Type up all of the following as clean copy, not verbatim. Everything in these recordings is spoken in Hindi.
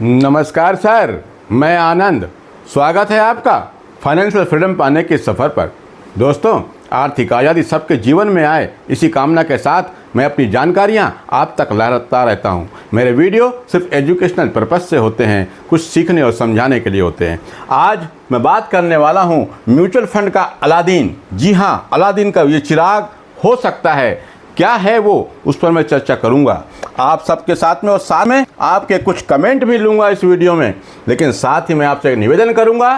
नमस्कार सर, मैं आनंद। स्वागत है आपका फाइनेंशियल फ्रीडम पाने के सफ़र पर। दोस्तों, आर्थिक आज़ादी सबके जीवन में आए, इसी कामना के साथ मैं अपनी जानकारियां आप तक लाता रहता हूं। मेरे वीडियो सिर्फ एजुकेशनल पर्पस से होते हैं, कुछ सीखने और समझाने के लिए होते हैं। आज मैं बात करने वाला हूं म्यूचुअल फंड का अलादीन। जी हां, अलादीन का ये चिराग हो सकता है, क्या है वो, उस पर मैं चर्चा करूंगा आप सबके साथ में, और साथ में आपके कुछ कमेंट भी लूंगा इस वीडियो में। लेकिन साथ ही मैं आपसे एक निवेदन करूंगा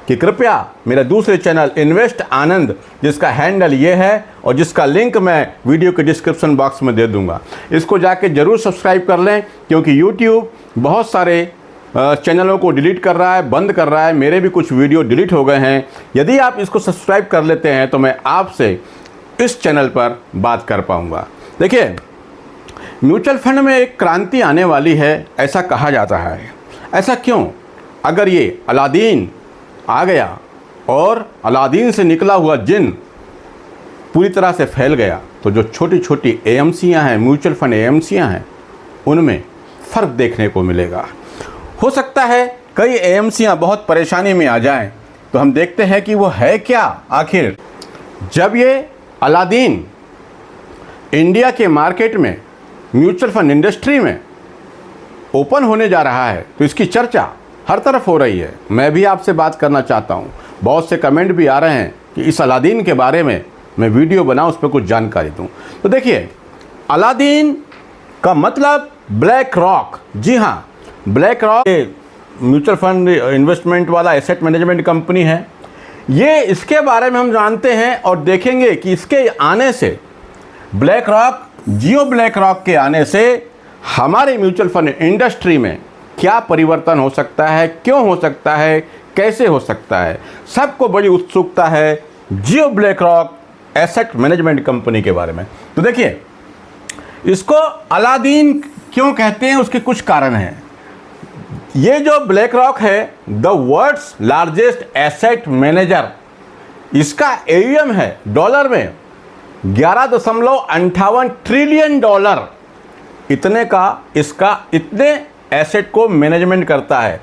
कि कृपया मेरे दूसरे चैनल इन्वेस्ट आनंद, जिसका हैंडल ये है और जिसका लिंक मैं वीडियो के डिस्क्रिप्शन बॉक्स में दे दूंगा, इसको जाके ज़रूर सब्सक्राइब कर लें, क्योंकि यूट्यूब बहुत सारे चैनलों को डिलीट कर रहा है, बंद कर रहा है। मेरे भी कुछ वीडियो डिलीट हो गए हैं। यदि आप इसको सब्सक्राइब कर लेते हैं तो मैं आपसे इस चैनल पर बात कर पाऊंगा। देखिए, म्यूचुअल फंड में एक क्रांति आने वाली है, ऐसा कहा जाता है। ऐसा क्यों? अगर ये अलादीन आ गया और अलादीन से निकला हुआ जिन पूरी तरह से फैल गया, तो जो छोटी छोटी एएमसीयां हैं, म्यूचुअल फंड एएमसीयां हैं, उनमें फ़र्क देखने को मिलेगा। हो सकता है कई एएमसीयां बहुत परेशानी में आ जाएं, तो हम देखते हैं कि वो है क्या आखिर। जब ये अलादीन इंडिया के मार्केट में, म्यूचुअल फंड इंडस्ट्री में ओपन होने जा रहा है, तो इसकी चर्चा हर तरफ हो रही है। मैं भी आपसे बात करना चाहता हूँ। बहुत से कमेंट भी आ रहे हैं कि इस अलादीन के बारे में मैं वीडियो बनाऊँ, उस पर कुछ जानकारी दूँ। तो देखिए, अलादीन का मतलब ब्लैक रॉक। जी हाँ, BlackRock mutual fund investment वाला एसेट मैनेजमेंट कंपनी है। ये इसके बारे में हम जानते हैं और देखेंगे कि इसके आने से, ब्लैक रॉक, जियो ब्लैक रॉक के आने से हमारे म्यूचुअल फंड इंडस्ट्री में क्या परिवर्तन हो सकता है, क्यों हो सकता है, कैसे हो सकता है। सबको बड़ी उत्सुकता है Jio BlackRock asset management company के बारे में। तो देखिए, इसको अलादीन क्यों कहते हैं, उसके कुछ कारण हैं। ये जो ब्लैक रॉक है, the world's largest asset manager, इसका AUM है डॉलर में 11.58 ट्रिलियन डॉलर। इतने का इसका, इतने एसेट को मैनेजमेंट करता है।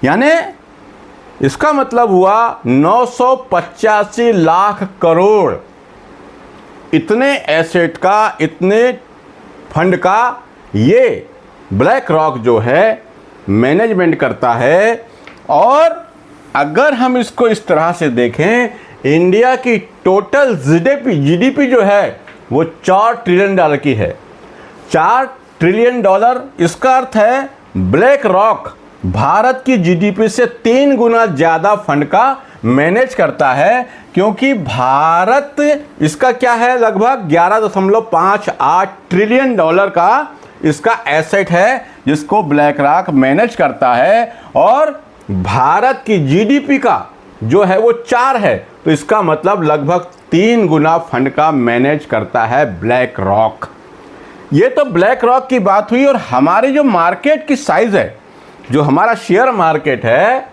यानी इसका मतलब हुआ 985 लाख करोड़। इतने एसेट का, इतने फंड का ये ब्लैक रॉक जो है मैनेजमेंट करता है। और अगर हम इसको इस तरह से देखें, इंडिया की टोटल जीडीपी जो है वो 4 ट्रिलियन डॉलर की है। 4 ट्रिलियन डॉलर, इसका अर्थ है ब्लैक रॉक भारत की जीडीपी से 3 गुना ज़्यादा फंड का मैनेज करता है, क्योंकि भारत, इसका क्या है, लगभग 11.58 ट्रिलियन डॉलर का इसका एसेट है जिसको ब्लैक रॉक मैनेज करता है। और भारत की जीडीपी का जो है वो 4 है, तो इसका मतलब लगभग 3 गुना फंड का मैनेज करता है ब्लैक रॉक। ये तो ब्लैक रॉक की बात हुई। और हमारे जो मार्केट की साइज़ है, जो हमारा शेयर मार्केट है,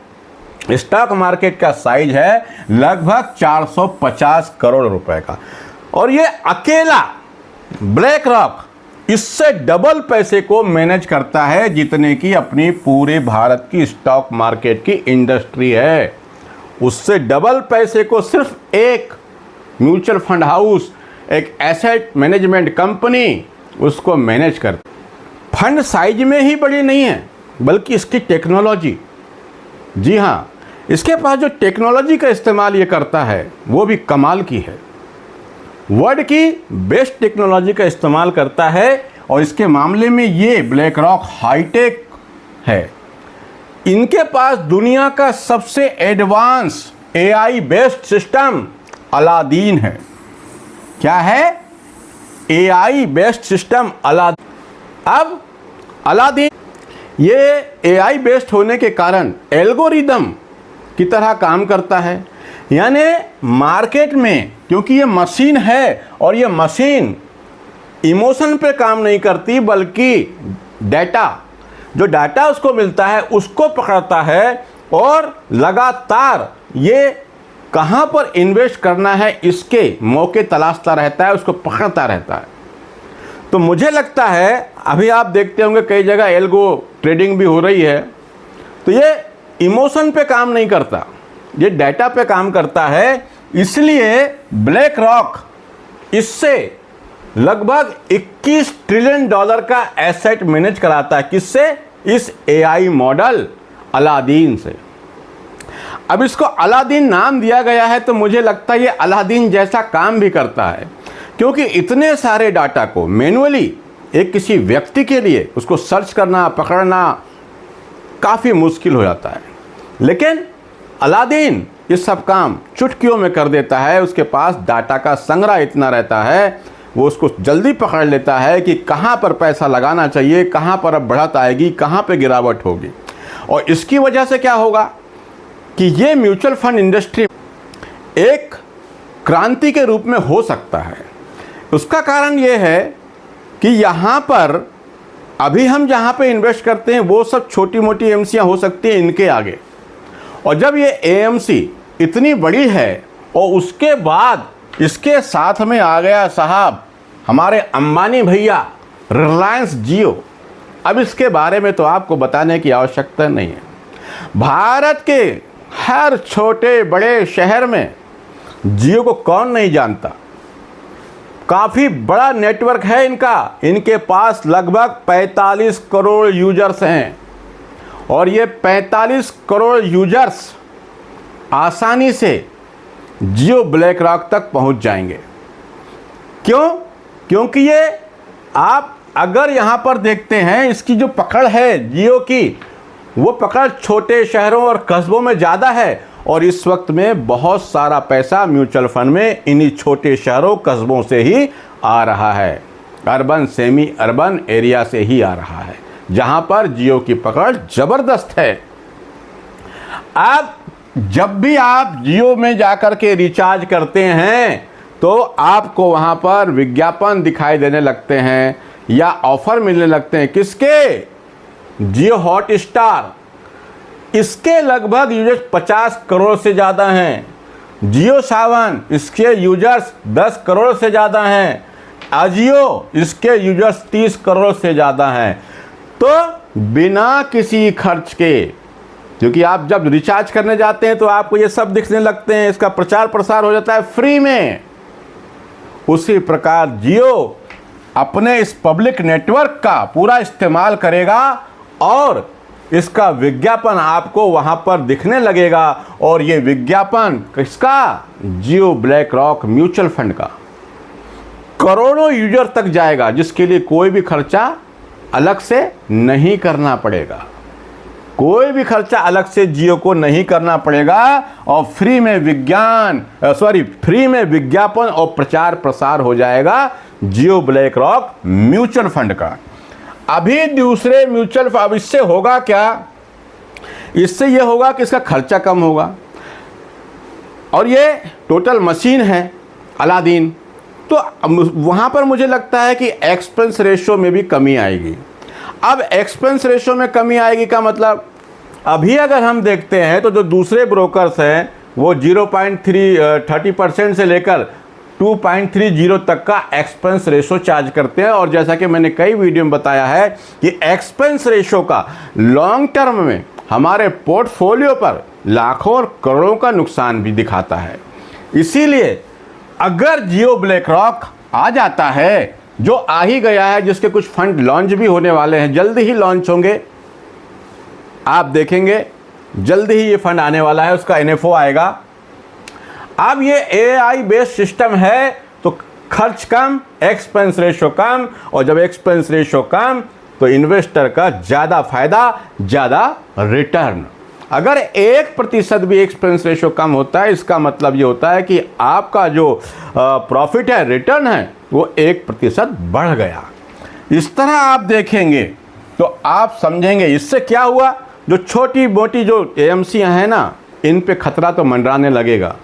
स्टॉक मार्केट का साइज है लगभग 450 करोड़ रुपए का। और ये अकेला ब्लैक रॉक इससे डबल पैसे को मैनेज करता है जितने की अपनी पूरे भारत की स्टॉक मार्केट की इंडस्ट्री है। उससे डबल पैसे को सिर्फ एक म्यूचुअल फंड हाउस, एक एसेट मैनेजमेंट कंपनी उसको मैनेज करती। फंड साइज में ही बड़ी नहीं है, बल्कि इसकी टेक्नोलॉजी, जी हाँ, इसके पास जो टेक्नोलॉजी का इस्तेमाल ये करता है वो भी कमाल की है। वर्ल्ड की बेस्ट टेक्नोलॉजी का इस्तेमाल करता है। और इसके मामले में ये ब्लैक रॉक हाईटेक है। इनके पास दुनिया का सबसे advance AI based system Aladdin है। क्या है? AI based system Aladdin. अब अलादीन ये AI बेस्ड होने के कारण एल्गोरिदम की तरह काम करता है। यानी मार्केट में, क्योंकि ये मशीन है और ये मशीन इमोशन पे काम नहीं करती, बल्कि डाटा, जो डाटा उसको मिलता है उसको पकड़ता है और लगातार ये कहाँ पर इन्वेस्ट करना है इसके मौके तलाशता रहता है, उसको पकड़ता रहता है। तो मुझे लगता है अभी आप देखते होंगे कई जगह एल्गो ट्रेडिंग भी हो रही है, तो ये इमोशन पे काम नहीं करता, ये डाटा पे काम करता है। इसलिए ब्लैक रॉक इससे लगभग 21 ट्रिलियन डॉलर का एसेट मैनेज कराता है। किससे? इस एआई मॉडल अलादीन से। अब इसको अलादीन नाम दिया गया है तो मुझे लगता है ये अलादीन जैसा काम भी करता है, क्योंकि इतने सारे डाटा को मैन्युअली एक किसी व्यक्ति के लिए उसको सर्च करना, पकड़ना काफ़ी मुश्किल हो जाता है। लेकिन अलादीन ये सब काम चुटकियों में कर देता है। उसके पास डाटा का संग्रह इतना रहता है, वो उसको जल्दी पकड़ लेता है कि कहाँ पर पैसा लगाना चाहिए, कहाँ पर अब बढ़त आएगी, कहाँ पे गिरावट होगी। और इसकी वजह से क्या होगा कि ये म्यूचुअल फंड इंडस्ट्री एक क्रांति के रूप में हो सकता है। उसका कारण ये है कि यहाँ पर अभी हम जहाँ पे इन्वेस्ट करते हैं वो सब छोटी मोटी एएमसीयाँ हो सकती हैं इनके आगे, और जब ये एएमसी इतनी बड़ी है और उसके बाद इसके साथ में आ गया साहब हमारे अंबानी भैया रिलायंस जियो। अब इसके बारे में तो आपको बताने की आवश्यकता नहीं है। भारत के हर छोटे बड़े शहर में जियो को कौन नहीं जानता। काफ़ी बड़ा नेटवर्क है इनका, इनके पास लगभग 45 करोड़ यूजर्स हैं, और ये 45 करोड़ यूजर्स आसानी से जियो ब्लैक रॉक तक पहुंच जाएंगे। क्यों? क्योंकि ये आप अगर यहाँ पर देखते हैं इसकी जो पकड़ है जियो की, वो पकड़ छोटे शहरों और कस्बों में ज़्यादा है, और इस वक्त में बहुत सारा पैसा म्यूचुअल फंड में इन्हीं छोटे शहरों कस्बों से ही आ रहा है, अर्बन सेमी अर्बन एरिया से ही आ रहा है, जहाँ पर जियो की पकड़ ज़बरदस्त है। अब जब भी आप जियो में जाकर के रिचार्ज करते हैं तो आपको वहाँ पर विज्ञापन दिखाई देने लगते हैं या ऑफर मिलने लगते हैं। किसके? जियो हॉटस्टार। इसके लगभग यूजर्स 50 करोड़ से ज़्यादा हैं। जियो सावन, इसके यूजर्स 10 करोड़ से ज़्यादा हैं। अजियो, इसके यूजर्स 30 करोड़ से ज़्यादा हैं। तो बिना किसी खर्च के, क्योंकि आप जब रिचार्ज करने जाते हैं तो आपको ये सब दिखने लगते हैं, इसका प्रचार प्रसार हो जाता है फ्री में। उसी प्रकार जियो अपने इस पब्लिक नेटवर्क का पूरा इस्तेमाल करेगा और इसका विज्ञापन आपको वहां पर दिखने लगेगा, और ये विज्ञापन किसका? जियो ब्लैक रॉक म्यूचुअल फंड का करोड़ों यूजर तक जाएगा, जिसके लिए कोई भी खर्चा अलग से नहीं करना पड़ेगा। कोई भी खर्चा अलग से जियो को नहीं करना पड़ेगा, और फ्री में विज्ञापन और प्रचार प्रसार हो जाएगा जियो ब्लैक रॉक म्यूचुअल फंड का। अभी दूसरे म्यूचुअल फंड, इससे होगा क्या? इससे यह होगा कि इसका खर्चा कम होगा, और ये टोटल मशीन है अलादीन, तो वहाँ पर मुझे लगता है कि एक्सपेंस रेशो में भी कमी आएगी। अब एक्सपेंस रेशो में कमी आएगी का मतलब, अभी अगर हम देखते हैं तो जो दूसरे ब्रोकर्स हैं वो 0.30% से लेकर 2.30 तक का एक्सपेंस रेशो चार्ज करते हैं, और जैसा कि मैंने कई वीडियो में बताया है कि एक्सपेंस रेशो का लॉन्ग टर्म में हमारे पोर्टफोलियो पर लाखों और करोड़ों का नुकसान भी दिखाता है। इसीलिए अगर जियो ब्लैक रॉक आ जाता है, जो आ ही गया है, जिसके कुछ फंड लॉन्च भी होने वाले हैं, जल्दी ही लॉन्च होंगे, आप देखेंगे जल्दी ही ये फंड आने वाला है, उसका एनएफओ आएगा। अब ये एआई बेस्ड सिस्टम है तो खर्च कम, एक्सपेंस रेशो कम, और जब एक्सपेंस रेशो कम तो इन्वेस्टर का ज़्यादा फायदा, ज़्यादा रिटर्न। अगर 1% भी एक्सपेंस रेशो कम होता है, इसका मतलब ये होता है कि आपका जो प्रॉफिट है, रिटर्न है, वो 1% बढ़ गया। इस तरह आप देखेंगे तो आप समझेंगे इससे क्या हुआ। जो छोटी मोटी जो एएमसीयाँ हैं ना, इन पे खतरा तो मंडराने लगेगा,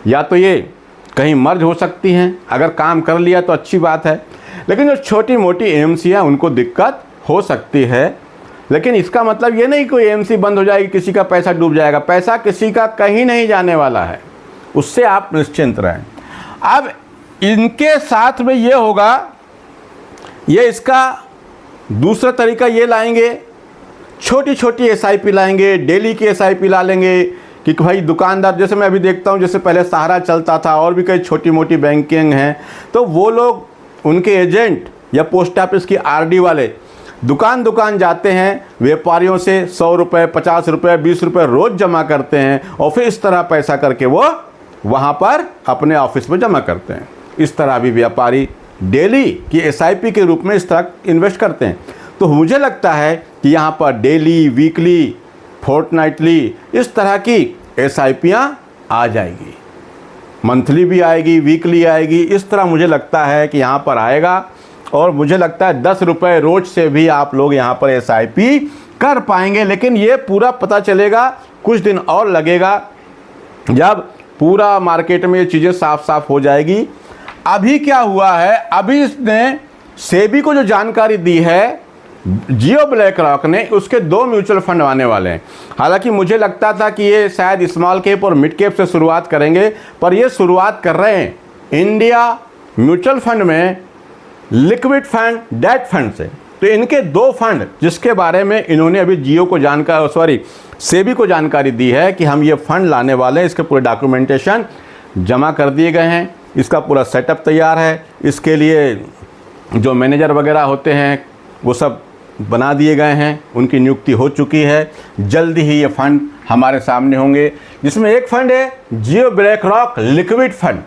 या तो ये कहीं मर्ज हो सकती हैं, अगर काम कर लिया तो अच्छी बात है, लेकिन जो छोटी मोटी एएमसीयाँ उनको दिक्कत हो सकती है। लेकिन इसका मतलब ये नहीं कोई एएमसी बंद हो जाएगी, किसी का पैसा डूब जाएगा। पैसा किसी का कहीं नहीं जाने वाला है, उससे आप निश्चिंत रहें। अब इनके साथ में ये होगा, ये इसका दूसरा तरीका ये लाएंगे, छोटी छोटी SIP लाएंगे, डेली की SIP ला लेंगे कि भाई दुकानदार, जैसे मैं अभी देखता हूँ, जैसे पहले सहारा चलता था और भी कई छोटी मोटी बैंकिंग हैं, तो वो लोग, उनके एजेंट या पोस्ट ऑफिस की RD वाले दुकान दुकान जाते हैं, व्यापारियों से 100 रुपये, 50 रुपये, 20 रुपये रोज़ जमा करते हैं और फिर इस तरह पैसा करके वो वहाँ पर अपने ऑफिस में जमा करते हैं। इस तरह भी व्यापारी डेली की SIP के रूप में इस तरह इन्वेस्ट करते हैं। तो मुझे लगता है कि यहाँ पर डेली, वीकली, फोर्टनाइटली इस तरह की SIPयाँ आ जाएगी, मंथली भी आएगी, वीकली आएगी, इस तरह मुझे लगता है कि यहाँ पर आएगा। और मुझे लगता है 10 रुपये रोज से भी आप लोग यहाँ पर SIP कर पाएंगे। लेकिन ये पूरा पता चलेगा, कुछ दिन और लगेगा जब पूरा मार्केट में ये चीज़ें साफ साफ हो जाएगी। अभी क्या हुआ है, अभी इसने सेबी को जो जानकारी दी है जियो ब्लैक रॉक ने, उसके 2 म्यूचुअल फंड आने वाले हैं। हालांकि मुझे लगता था कि ये शायद स्मॉल कैप और मिड कैप से शुरुआत करेंगे, पर ये शुरुआत कर रहे हैं इंडिया म्यूचुअल फंड में लिक्विड फंड, डेट फंड से। तो इनके 2 फंड जिसके बारे में इन्होंने अभी जियो को सेबी को जानकारी दी है कि हम ये फंड लाने वाले हैं, इसके पूरे डॉक्यूमेंटेशन जमा कर दिए गए हैं, इसका पूरा सेटअप तैयार है, इसके लिए जो मैनेजर वगैरह होते हैं वो सब बना दिए गए हैं, उनकी नियुक्ति हो चुकी है। जल्दी ही ये फंड हमारे सामने होंगे, जिसमें एक फंड है Jio BlackRock liquid fund,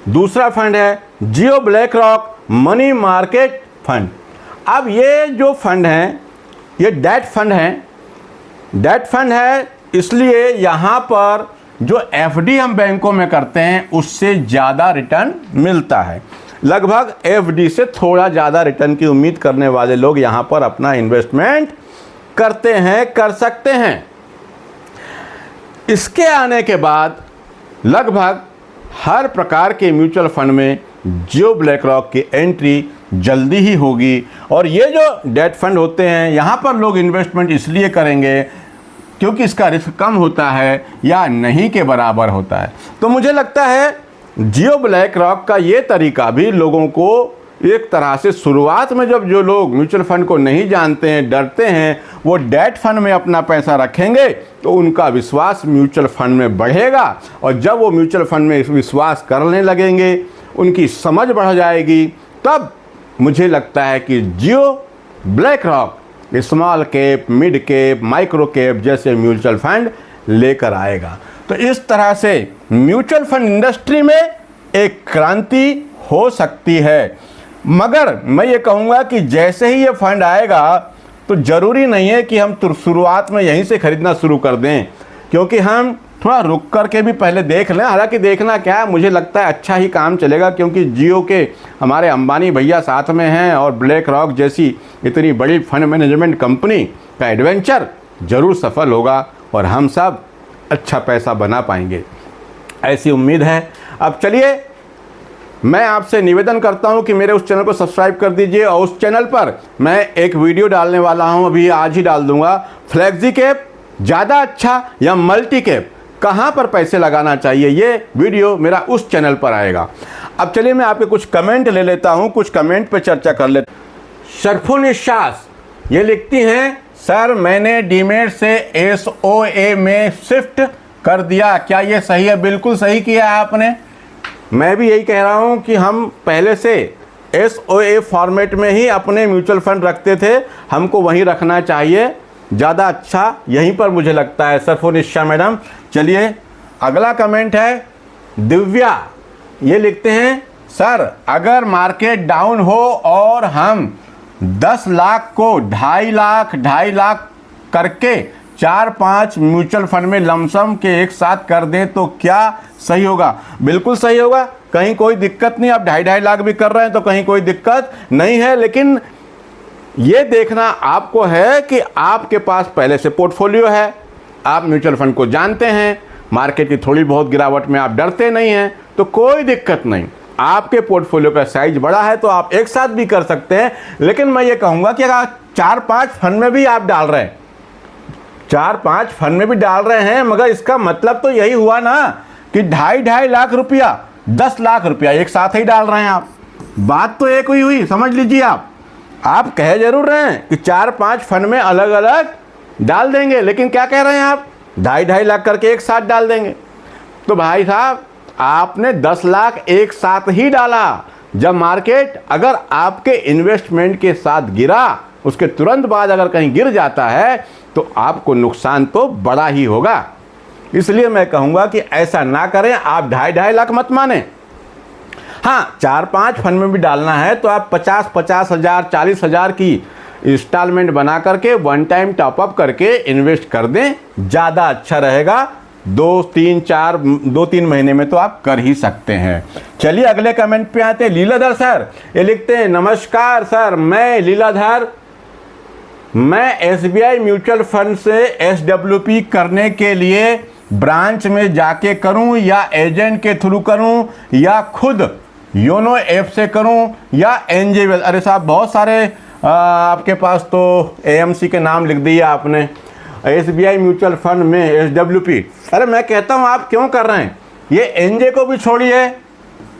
दूसरा फंड है Jio BlackRock money market fund. अब ये जो फंड हैं ये डेट फंड हैं, डेट फंड है इसलिए यहाँ पर जो FD हम बैंकों में करते हैं उससे ज़्यादा रिटर्न मिलता है। लगभग FD से थोड़ा ज़्यादा रिटर्न की उम्मीद करने वाले लोग यहाँ पर अपना इन्वेस्टमेंट करते हैं, कर सकते हैं। इसके आने के बाद लगभग हर प्रकार के म्यूचुअल फंड में जियो ब्लैक रॉक की एंट्री जल्दी ही होगी। और ये जो डेट फंड होते हैं यहाँ पर लोग इन्वेस्टमेंट इसलिए करेंगे क्योंकि इसका रिस्क कम होता है या नहीं के बराबर होता है। तो मुझे लगता है जियो ब्लैक रॉक का ये तरीका भी लोगों को एक तरह से, शुरुआत में जब जो लोग म्यूचुअल फंड को नहीं जानते हैं, डरते हैं, वो डेट फंड में अपना पैसा रखेंगे तो उनका विश्वास म्यूचुअल फंड में बढ़ेगा। और जब वो म्यूचुअल फंड में विश्वास करने लगेंगे, उनकी समझ बढ़ जाएगी, तब मुझे लगता है कि Jio BlackRock small cap, mid cap, micro cap जैसे म्यूचुअल फंड लेकर आएगा। तो इस तरह से म्यूचुअल फंड इंडस्ट्री में एक क्रांति हो सकती है। मगर मैं ये कहूँगा कि जैसे ही ये फंड आएगा तो ज़रूरी नहीं है कि हम शुरुआत में यहीं से ख़रीदना शुरू कर दें, क्योंकि हम थोड़ा रुक करके भी पहले देख लें। हालांकि देखना क्या है, मुझे लगता है अच्छा ही काम चलेगा, क्योंकि जियो के हमारे अंबानी भैया साथ में हैं और ब्लैक रॉक जैसी इतनी बड़ी फंड मैनेजमेंट कंपनी का एडवेंचर ज़रूर सफल होगा और हम सब अच्छा पैसा बना पाएंगे, ऐसी उम्मीद है। अब चलिए, मैं आपसे निवेदन करता हूं कि मेरे उस चैनल को सब्सक्राइब कर दीजिए और उस चैनल पर मैं एक वीडियो डालने वाला हूं, अभी आज ही डाल दूंगा। फ्लेक्सी कैप ज़्यादा अच्छा या मल्टी कैप, कहां पर पैसे लगाना चाहिए, ये वीडियो मेरा उस चैनल पर आएगा। अब चलिए मैं आपके कुछ कमेंट ले लेता हूं, कुछ कमेंट पे चर्चा कर लेते। शरफुनिशास ये लिखती हैं, सर मैंने डीमेट से SOA में शिफ्ट कर दिया, क्या ये सही है? बिल्कुल सही किया है आपने। मैं भी यही कह रहा हूं कि हम पहले से SOA फॉर्मेट में ही अपने म्यूचुअल फंड रखते थे, हमको वहीं रखना चाहिए, ज़्यादा अच्छा यहीं पर मुझे लगता है। सरफुनिशा मैडम। चलिए अगला कमेंट है दिव्या, ये लिखते हैं, सर अगर मार्केट डाउन हो और हम 10 लाख को 2.5 लाख करके 4-5 म्यूचुअल फंड में लमसम के एक साथ कर दें तो क्या सही होगा? बिल्कुल सही होगा, कहीं कोई दिक्कत नहीं। आप 2.5 लाख भी कर रहे हैं तो कहीं कोई दिक्कत नहीं है। लेकिन ये देखना आपको है कि आपके पास पहले से पोर्टफोलियो है, आप म्यूचुअल फंड को जानते हैं, मार्केट की थोड़ी बहुत गिरावट में आप डरते नहीं हैं, तो कोई दिक्कत नहीं। आपके पोर्टफोलियो का साइज बड़ा है तो आप एक साथ भी कर सकते हैं। लेकिन मैं ये कहूँगा कि अगर 4-5 फंड में भी आप डाल रहे हैं, 4-5 फंड में भी डाल रहे हैं, मगर इसका मतलब तो यही हुआ ना कि 2.5 लाख रुपया, 10 लाख रुपया एक साथ ही डाल रहे हैं आप। बात तो एक हुई, समझ लीजिए आप। आप कह जरूर रहे हैं कि 4-5 फंड में अलग अलग डाल देंगे, लेकिन क्या कह रहे हैं आप, 2.5 लाख करके एक साथ डाल देंगे। तो भाई साहब, आपने 10 लाख एक साथ ही डाला। जब मार्केट अगर आपके इन्वेस्टमेंट के साथ गिरा, उसके तुरंत बाद अगर कहीं गिर जाता है तो आपको नुकसान तो बड़ा ही होगा। इसलिए मैं कहूँगा कि ऐसा ना करें, आप 2.5 लाख मत माने। हाँ, 4-5 फंड में भी डालना है तो आप 50-50 हज़ार 40 हज़ार की इंस्टॉलमेंट बना करके वन टाइम टॉपअप करके इन्वेस्ट कर दें, ज़्यादा अच्छा रहेगा। 2-3 महीने में तो आप कर ही सकते हैं। चलिए अगले कमेंट पे आते हैं। लीलाधर सर ये लिखते हैं, नमस्कार सर, मैं लीलाधर, मैं SBI म्यूचुअल फंड से SWP करने के लिए ब्रांच में जाके करूं या एजेंट के थ्रू करूं या खुद योनो ऐप से करूं या NJ। अरे साहब, बहुत सारे आपके पास तो AMC के नाम लिख दिया आपने। SBI म्यूचुअल फंड में SWP, अरे मैं कहता हूं आप क्यों कर रहे हैं? ये NJ को भी छोड़िए,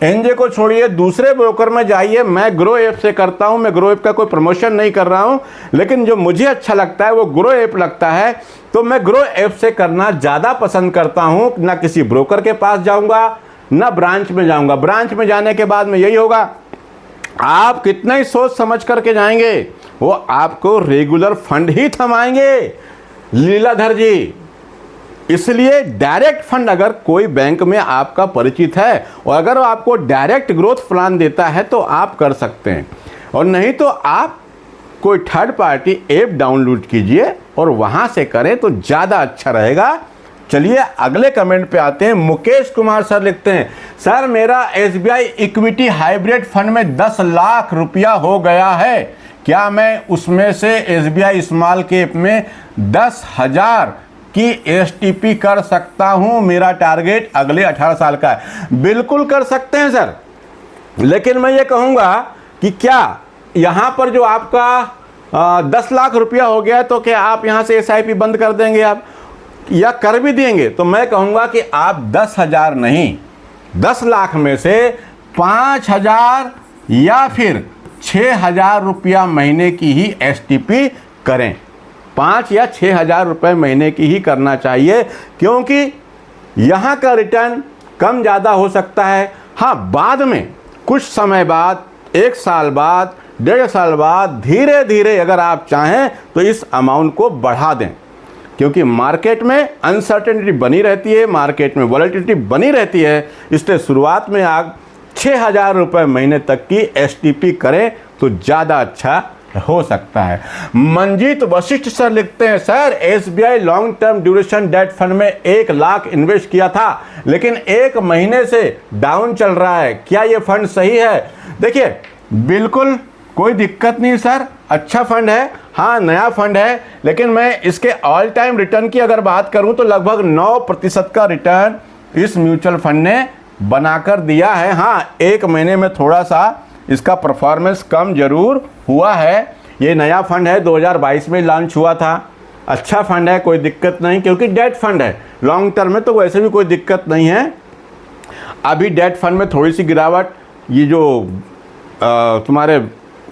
NJ को छोड़िए, दूसरे ब्रोकर में जाइए। मैं ग्रो ऐप से करता हूं, मैं ग्रो ऐप का कोई प्रमोशन नहीं कर रहा हूं, लेकिन जो मुझे अच्छा लगता है वो ग्रो ऐप लगता है, तो मैं ग्रो ऐप से करना ज़्यादा पसंद करता हूं। ना किसी ब्रोकर के पास जाऊंगा, ना ब्रांच में जाऊंगा। ब्रांच में जाने के बाद में यही होगा, आप कितना ही सोच समझ करके जाएंगे, वो आपको रेगुलर फंड ही थमाएंगे लीलाधर जी। इसलिए डायरेक्ट फंड अगर कोई बैंक में आपका परिचित है और अगर वो आपको डायरेक्ट ग्रोथ प्लान देता है तो आप कर सकते हैं, और नहीं तो आप कोई थर्ड पार्टी ऐप डाउनलोड कीजिए और वहां से करें तो ज़्यादा अच्छा रहेगा। चलिए अगले कमेंट पे आते हैं। मुकेश कुमार सर लिखते हैं, सर मेरा SBI इक्विटी हाइब्रिड फंड में 10 लाख रुपया हो गया है, क्या मैं उसमें से SBI स्मॉल कैप में 10,000 की STP कर सकता हूं? मेरा टारगेट अगले 18 साल का है। बिल्कुल कर सकते हैं सर, लेकिन मैं ये कहूँगा कि क्या यहाँ पर जो आपका 10 लाख रुपया हो गया तो क्या आप यहाँ से SIP बंद कर देंगे आप, या कर भी देंगे? तो मैं कहूँगा कि आप 10,000 नहीं, 10 लाख में से 5,000 या फिर 6,000 रुपया महीने की ही STP करें। 5 या 6,000 रुपये महीने की ही करना चाहिए, क्योंकि यहाँ का रिटर्न कम ज़्यादा हो सकता है। हाँ, बाद में कुछ समय बाद, 1 साल बाद, 1.5 साल बाद धीरे धीरे अगर आप चाहें तो इस अमाउंट को बढ़ा दें, क्योंकि मार्केट में अनसर्टेनिटी बनी रहती है, मार्केट में वॉलेटिलिटी बनी रहती है। इसलिए शुरुआत में आप 6,000 रुपये महीने तक की STP करें तो ज़्यादा अच्छा हो सकता है। मंजीत वशिष्ठ सर लिखते हैं, sir SBI long term duration debt fund में 1 लाख इन्वेस्ट किया था, लेकिन 1 महीने से डाउन चल रहा है, क्या ये फंड सही है? देखिए, बिल्कुल कोई दिक्कत नहीं सर, अच्छा फंड है। हाँ, नया फंड है, लेकिन मैं इसके ऑल टाइम रिटर्न की अगर बात करूं तो लगभग 9% का रिटर्न इस म्यूचुअल फंड ने बनाकर दिया है। हाँ, 1 महीने में थोड़ा सा इसका परफॉर्मेंस कम जरूर हुआ है। ये नया फंड है, 2022 में लॉन्च हुआ था। अच्छा फंड है, कोई दिक्कत नहीं, क्योंकि डेट फंड है। लॉन्ग टर्म में तो वैसे भी कोई दिक्कत नहीं है। अभी डेट फंड में थोड़ी सी गिरावट, ये जो तुम्हारे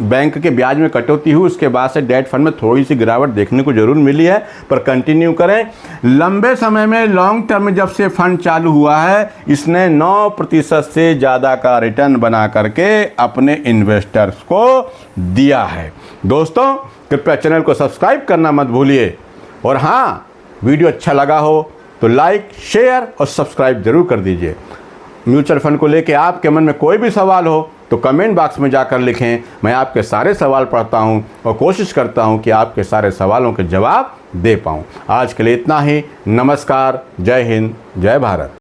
बैंक के ब्याज में कटौती हुई उसके बाद से डेट फंड में थोड़ी सी गिरावट देखने को जरूर मिली है, पर कंटिन्यू करें। लंबे समय में लॉन्ग टर्म में जब से फंड चालू हुआ है, इसने 9% से ज़्यादा का रिटर्न बना करके अपने इन्वेस्टर्स को दिया है। दोस्तों, कृपया चैनल को सब्सक्राइब करना मत भूलिए, और हाँ, वीडियो अच्छा लगा हो तो लाइक, शेयर और सब्सक्राइब जरूर कर दीजिए। म्यूचुअल फंड को लेके आपके मन में कोई भी सवाल हो तो कमेंट बॉक्स में जाकर लिखें, मैं आपके सारे सवाल पढ़ता हूं और कोशिश करता हूं कि आपके सारे सवालों के जवाब दे पाऊं। आज के लिए इतना ही। नमस्कार, जय हिंद, जय भारत।